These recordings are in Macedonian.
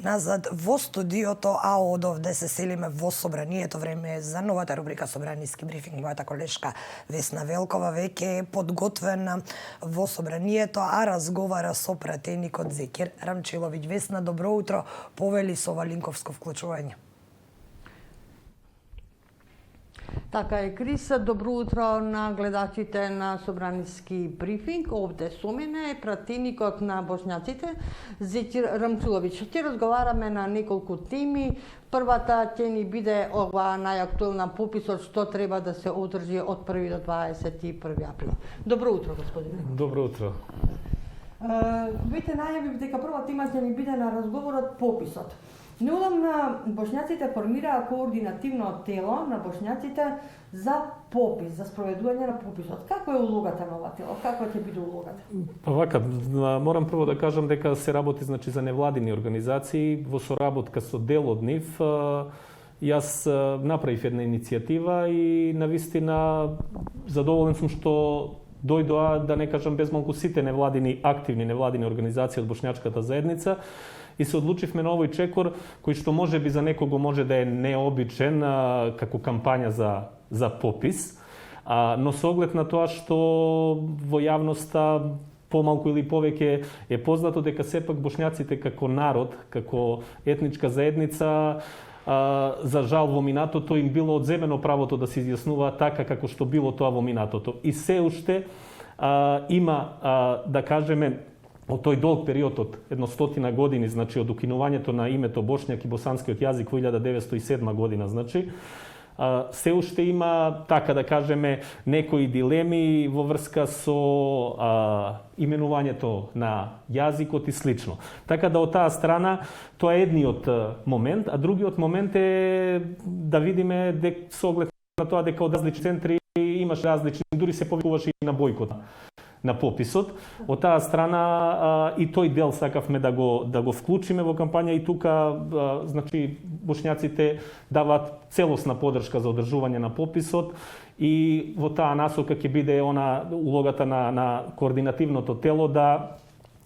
назад во студиото, а од овде се селиме во собранието. Време е за новата рубрика Собраниски брифинг. Мојата колешка Весна Велкова веќе е подготвена во собранието, а разговара со пратеникот Зекир Рамчиловиќ. Весна, добро утро. Повели со ова линковско вклучување. Така е, Крис. Добро утро на гледачите на Собраниски брифинг. Овде со мене е пратеникот на бошњаците Зекир Рамчиловиќ. Ќе разговараме на неколку теми. Првата ќе ни биде ова најактуелна пописот што треба да се одржи од 1 до 21 април. Добро утро, господине. Добро утро. Веќе најавив дека прва тема ќе ни биде на разговорот пописот. Неодамна бошњаците формираа координативно тело на бошњаците за попис, за спроведување на пописот. Како е улогата на ова тело? Како ќе биде улогата? Па вака, морам прво да кажам дека се работи за невладини организации во соработка со дел од нив. Јас направив една иницијатива и навистина задоволен сум што дојдоа, да не кажам безмалку, сите активни невладини организации од бошњачката заедница и се одлучивме на овој чекор кој што може би за некого може да е необичен како кампања за попис, но со оглед на тоа што во јавноста помалку или повеќе е познато дека сепак бошњаците како народ, како етничка заедница, за жал во минатото им било одземено правото да се изјаснуваат така како што било тоа во минатото. И се уште има, да кажеме, од тој долг период од 100 години, значи од укинувањето на името бошњак и босанскиот јазик во 1907 година, значи, се уште има, така да кажеме, некои дилеми во врска со именувањето на јазикот и слично. Така да од таа страна тоа е едниот момент, а другиот момент е да видиме со оглед на тоа дека од различни центри имаш различни, дури се повикуваше и на бојкот на пописот. Од таа страна и тој дел сакавме да го вклучиме во кампања и тука значи бошњаците даваат целосна поддршка за одржување на пописот и во таа насока ќе биде улогата на координативното тело да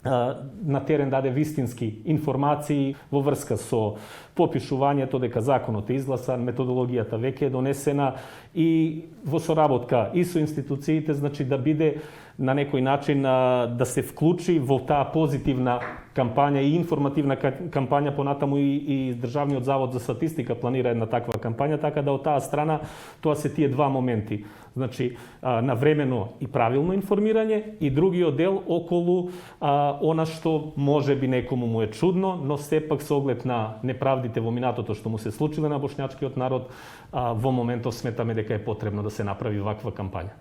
на терен даде вистински информации во врска со попишувањето, дека законот е изгласан, методологијата веќе е донесена и во соработка и со институциите, значи да биде на некој начин да се вклучи во таа позитивна кампања и информативна кампања, понатаму и Државниот завод за статистика планира една таква кампања, така да од таа страна тоа се тие два моменти. Значи, навремено и правилно информирање и другиот дел околу она што може би некому му е чудно, но сепак со оглед на неправдите во минатото што му се случиле на бошњачкиот народ, во моментов сметаме дека е потребно да се направи ваква кампања.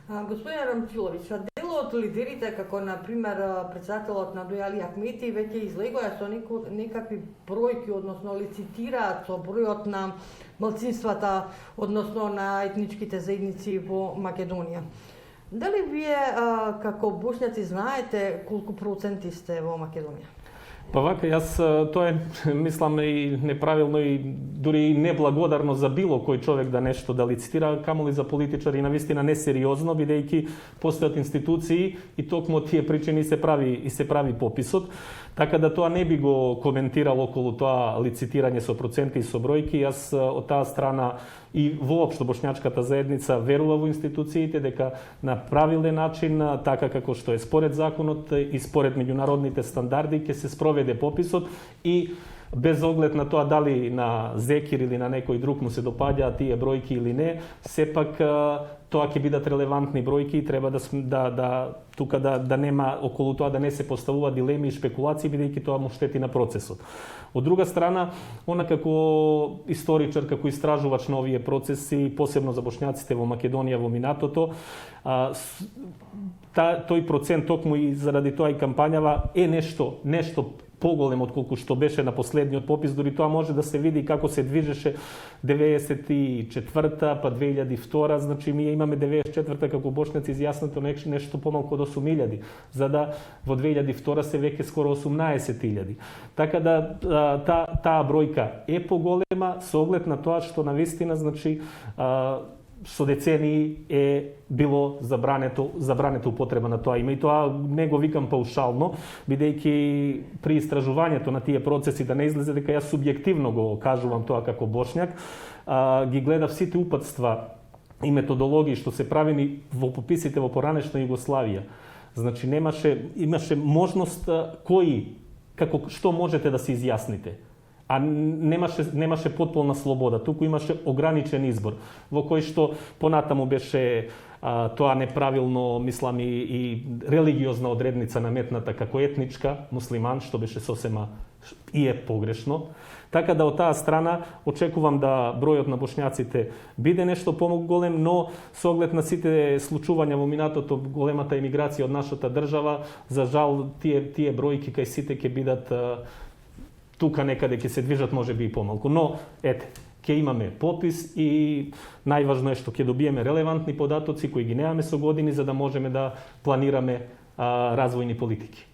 Господин Рамчиловиќ, дел од лидерите, како например председателот на Дојали Ахмети, веќе излегоа со некакви бројки, односно лицитираат со бројот на малцинствата, односно на етничките заедници во Македонија. Дали вие како бошњаци знаете колку проценти сте во Македонија? Па вака, јас тоа е, мислам, и неправилно и дури и неблагодарно за било кој човек да нешто да лицитира, камоли за политичари, навистина несериозно, бидејќи постојат институции и токму тие причини се прави пописот. Така да тоа не би го коментирал околу тоа лицитирање со проценти и со бројки. Јас од таа страна и воопшто бошњачката заедница верува во институциите дека на правилен начин, така како што е според законот и според меѓународните стандарди, ќе се спроведе пописот и без оглед на тоа дали на Зекир или на некој друг му се допаѓаат тие бројки или не, сепак тоа ќе бидат релевантни бројки и треба да нема околу тоа да не се поставува дилеми и шпекулации, бидејќи тоа му штети на процесот. Од друга страна, она како историчар, како истражувач на овие процеси, посебно за бошњаците во Македонија во минатото, тој процент токму и заради тоа и кампањава е нешто поголем од колку што беше на последниот попис, дури тоа може да се види како се движеше 94-та, па 2002, значи ние имаме 94-та како бошњаци изјаснато нешто помалку од 8.000, за да во 2002 се веќе скоро 18.000. Така да таа бројка е поголема со оглед на тоа што навистина, значи со децении е било забрането употреба на тоа име. И тоа не го викам паушално, бидејќи при истражувањето на тие процеси, да не излезе дека јас субјективно го кажувам тоа како бошњак, ги гледав сите упатства и методологии што се правени во пописите во поранешна Југославија. Значи имаше можност што можете да се изјасните. А немаше потполна слобода, туку имаше ограничен избор, во кој што понатаму беше тоа неправилно, мислам, и религиозна одредница наметната како етничка муслиман, што беше сосема и е погрешно. Така да од таа страна очекувам да бројот на бошњаците биде нешто поголем, но со оглед на сите случувања во минатото, големата емиграција од нашата држава, за жал тие бројки кај сите ќе бидат тука некаде, ќе се движат можеби и помалку. Но ќе имаме попис и најважно е што ќе добиеме релевантни податоци кои ги немаме со години за да можеме да планираме развојни политики.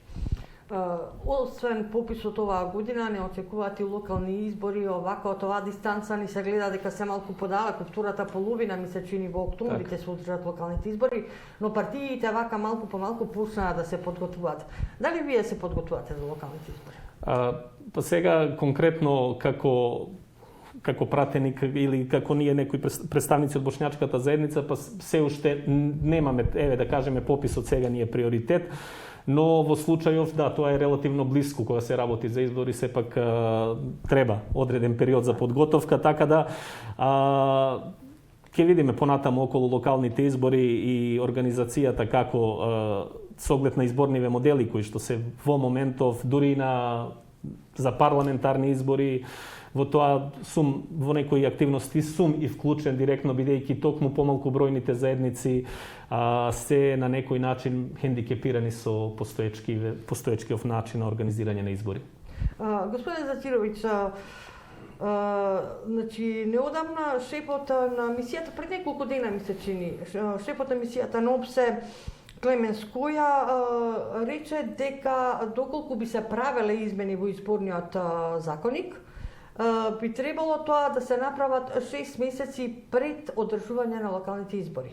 Освен пописот оваа година, не очекуваат и локални избори, овака од оваа дистанца ни се гледа дека се малку подалеку, втората половина ми се чини во октомври ќе се одржат локалните избори, но партиите вака малку по малку почнаа да се подготвуваат. Дали вие се подготвувате за локалните избори? Па сега конкретно како пратеник или како ние некои представници од бошњачката заедница, па се уште немаме, да кажеме, пописот сега ни е приоритет. Но во случајов, да, тоа е релативно блиску кога се работи за избори, сепак треба одреден период за подготовка, така да ќе видиме понатаму околу локалните избори и организацијата како со оглед на изборниве модели кои што се во моментов, дури за парламентарни избори, во тоа во некои активности сум и вклучен директно, бидејќи токму помалку бројните заедници се на некој начин хендикепирани со постоечкиот начин на организирање на избори. Господин Затировиќ, значи неодамна шефот на мисијата, пред неколку дена ми се чини, шефот на мисијата на ОПСЕ Клемен Скоја рече дека доколку би се правеле измени во изборниот законник, би требало тоа да се направат 6 месеци пред одржување на локалните избори.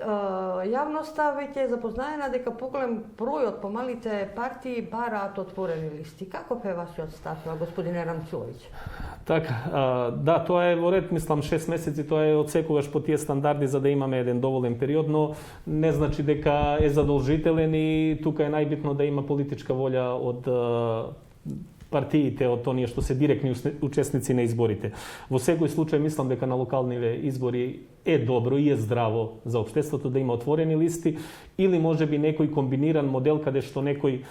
Јавноста веќе е запознаена дека поголем број од помалите партии бараат отворени листи. Каков е вашиот став, господине Рамчиловиќ? Така, да, тоа е во ред, мислам 6 месеци, тоа е одсекогаш по тие стандарди за да имаме еден доволен период, но не значи дека е задолжителен и тука е најбитно да има политичка волја од партиите, од оние што се директни учесници на изборите. Во секој случај мислам дека на локалниве избори е добро и е здраво за општеството да има отворени листи или можеби некој комбиниран модел каде што некој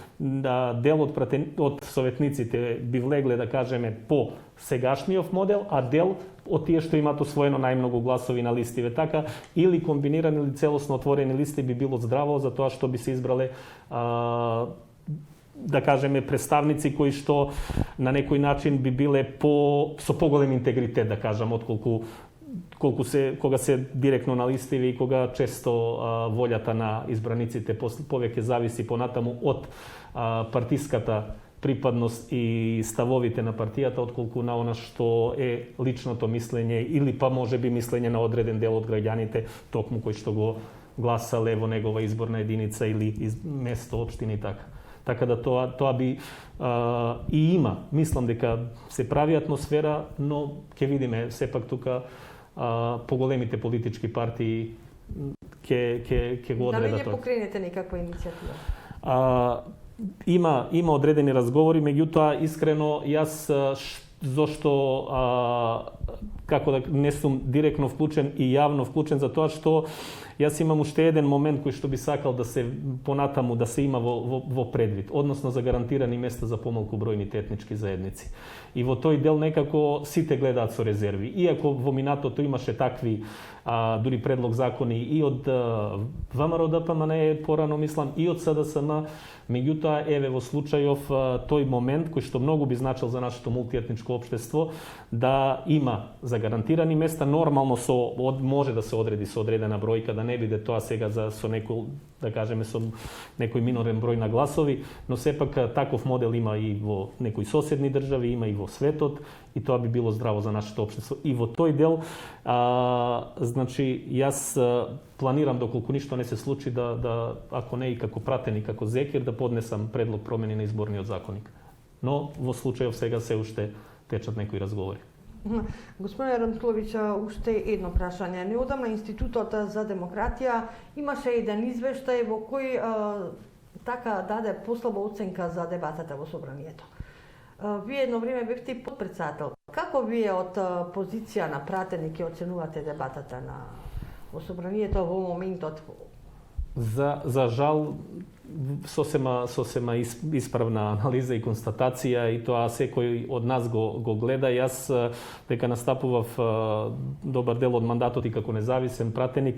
дел од советниците би влегле, да кажеме, по сегашниот модел, а дел од тие што имаат освоено најмногу гласови на листиве. Така, или комбинирани или целосно отворени листи би било здраво за тоа што би се избрале да кажеме представници кои што на некој начин би биле со поголем интегритет, да кажам, отколку кога се директно на листиви и кога често волјата на избраниците повеќе зависи понатаму од партиската припадност и ставовите на партијата, отколку на она што е личното мислење или па можеби мислење на одреден дел од граѓаните, токму кои што го гласале во негова изборна единица или место, општина и така. Така да тоа би и има. Мислам дека се прави атмосфера, но ќе видиме сепак тука поголемите политички партии ќе го одредат. Дали ќе покренете некаква иницијатива? Има одредени разговори, меѓутоа искрено јас зошто како да не сум директно вклучен и јавно вклучен за тоа што јас имам уште еден момент кој што би сакал да се понатаму да се има во предвид, односно за гарантирани места за помалку бројните етнички заедници. И во тој дел некако сите гледаат со резерви. Иако во минатото имаше такви дури предлог закони и од ВМРО ДПМН порано мислам и од СДСМ, меѓутоа еве во случајов тој момент кој што многу би значил за нашето мултиетничко општество да има има загарантирани места, нормално може да се одреди со одредена бројка, да не биде тоа сега со некој, да кажеме, со некој минорен број на гласови, но сепак таков модел има и во некои соседни држави, има и во светот, и тоа би било здраво за нашето општество. И во тој дел, значи, јас планирам, доколку ништо не се случи, да ако не и како пратеник, како зекир, да поднесам предлог промени на изборниот законник. Но во случајов сега се уште течат некои разговори. Господине Рамтиловиќ, уште едно прашање. Неодамна Институтот за демократија имаше еден извештај во кој така даде послаба оценка за дебатата во собранието. Вие едно време бевте подпредседател. Како вие од позиција на пратеник ќе оценувате дебатата во собранието во моментот? За жал, сосема исправна анализа и констатација, и тоа секој од нас го гледа. Јас дека настапував добар дел од мандатот и како независен пратеник,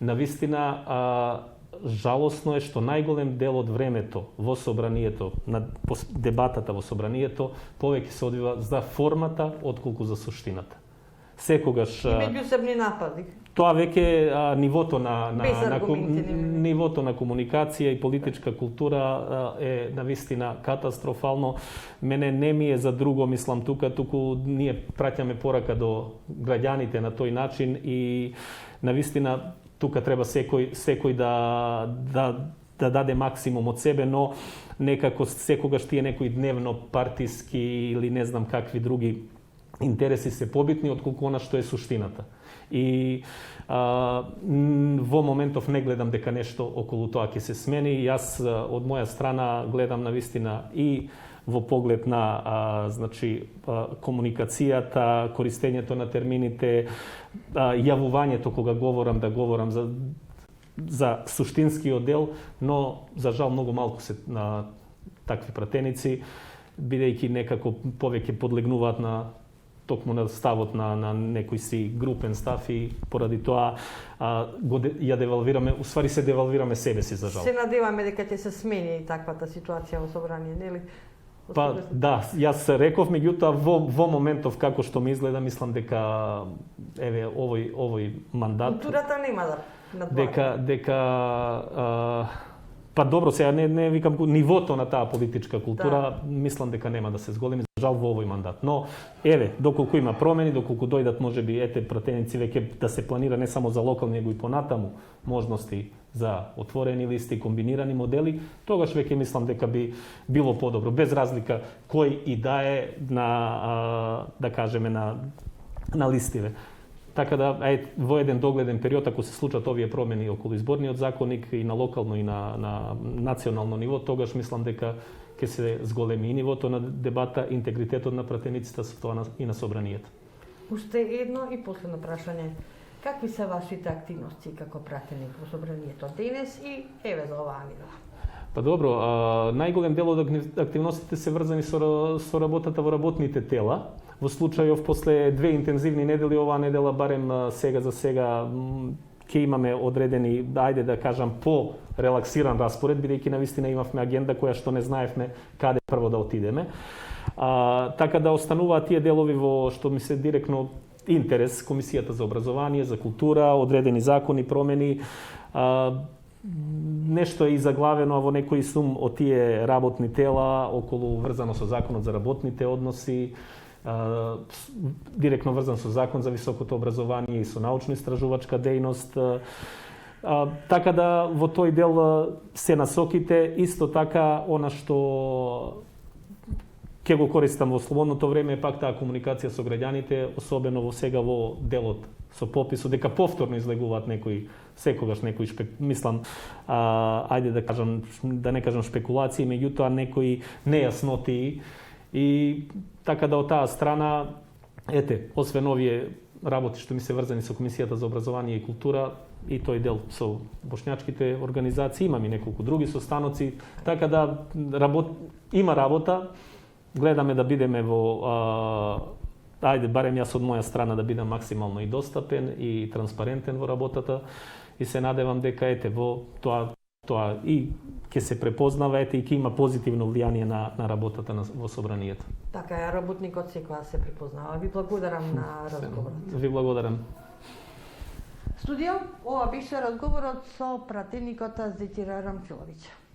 навистина жалосно е што најголем дел од времето во собранието, на дебатата во собранието, повеќе се одвива за формата отколку за суштината. Секогаш и меѓусебни напади. Тоа веќе нивото нивото на комуникација и политичка култура е навистина катастрофално. Мене не ми е за друго, мислам, туку ние праќаме порака до граѓаните на тој начин и навистина тука треба секој да даде максимум од себе, но некако секогаш тие некои дневно партиски или не знам какви други интереси се побитни отколку она што е суштината. И во моментов не гледам дека нешто околу тоа ќе се смени. Јас од моја страна гледам навистина и во поглед на комуникацијата, користењето на термините, јавувањето кога говорам, да говорам за суштинскиот дел, но за жал многу малку се на такви пратеници, бидејќи некако повеќе подлегнуваат на токму на ставот на некој си групен став и поради тоа ја девалвираме, уствари се девалвираме себе си, за жал. Се надеваме дека ќе се смени таквата ситуација во собрание, нели? Па да, јас реков, меѓутоа во моментов како што ми изгледа, мислам дека еве овој мандат културата нема да надвора. Дека па добро, сега не викам нивото на таа политичка култура, мислам дека нема да се зголеми, за жал во овој мандат. Но еве, доколку има промени, доколку дојдат можеби пратеници веќе да се планира не само за локални, него и понатаму можности за отворени листи, комбинирани модели, тогаш веќе мислам дека би било подобро, без разлика кој и да е да кажеме на листиве. Така да, во еден догледен период, ако се случат овие промени околу изборниот законник и на локално и на национално ниво, тогаш мислам дека ќе се зголеми и нивото на дебата, интегритетот на пратениците, со тоа и на собранието. Уште едно и последно прашање. Какви се вашите активности како пратеник во собранието денес и еве за оваа недела? Па добро, најголем дел од активностите се врзани со работата во работните тела. Во случајов после 2 интензивни недели, оваа недела барем сега за сега ќе имаме одредени, ајде да кажам, по релаксиран распоред, бидејќи навистина имавме агенда која што не знаевме каде прво да отидеме. Така да остануваат тие делови во што ми се директно интерес, Комисијата за образование, за култура, одредени закони, промени. Нешто е и заглавено во некој сум од тие работни тела околу врзано со законот за работните односи, директно врзан со закон за високото образование и со научно-истражувачка дејност. Така да во тој дел се насоките, исто така она што ќе го користам во слободното време е пак таа комуникација со граѓаните, особено сега во делот со пописот, дека повторно излегуваат секогаш некои мислам, ајде да не кажам шпекулации, меѓутоа некои нејасноти. И така да од таа страна, освен овие работи што ми се врзани со Комисијата за образование и култура, и тој дел со бошњачките организации, имам и неколку други состаноци, така да има работа, гледаме да бидеме барем јас од моја страна да бидам максимално и достапен и транспарентен во работата и се надевам дека во тоа тоа и ќе се препознаваете и ќе има позитивно влијание на работата во собранието. Така е, работникот секоја се препознава. Ви благодарам на разговорот. Ви благодарам. Студио, ова беше разговорот со пратеникот Зетира Рамчиловиќ.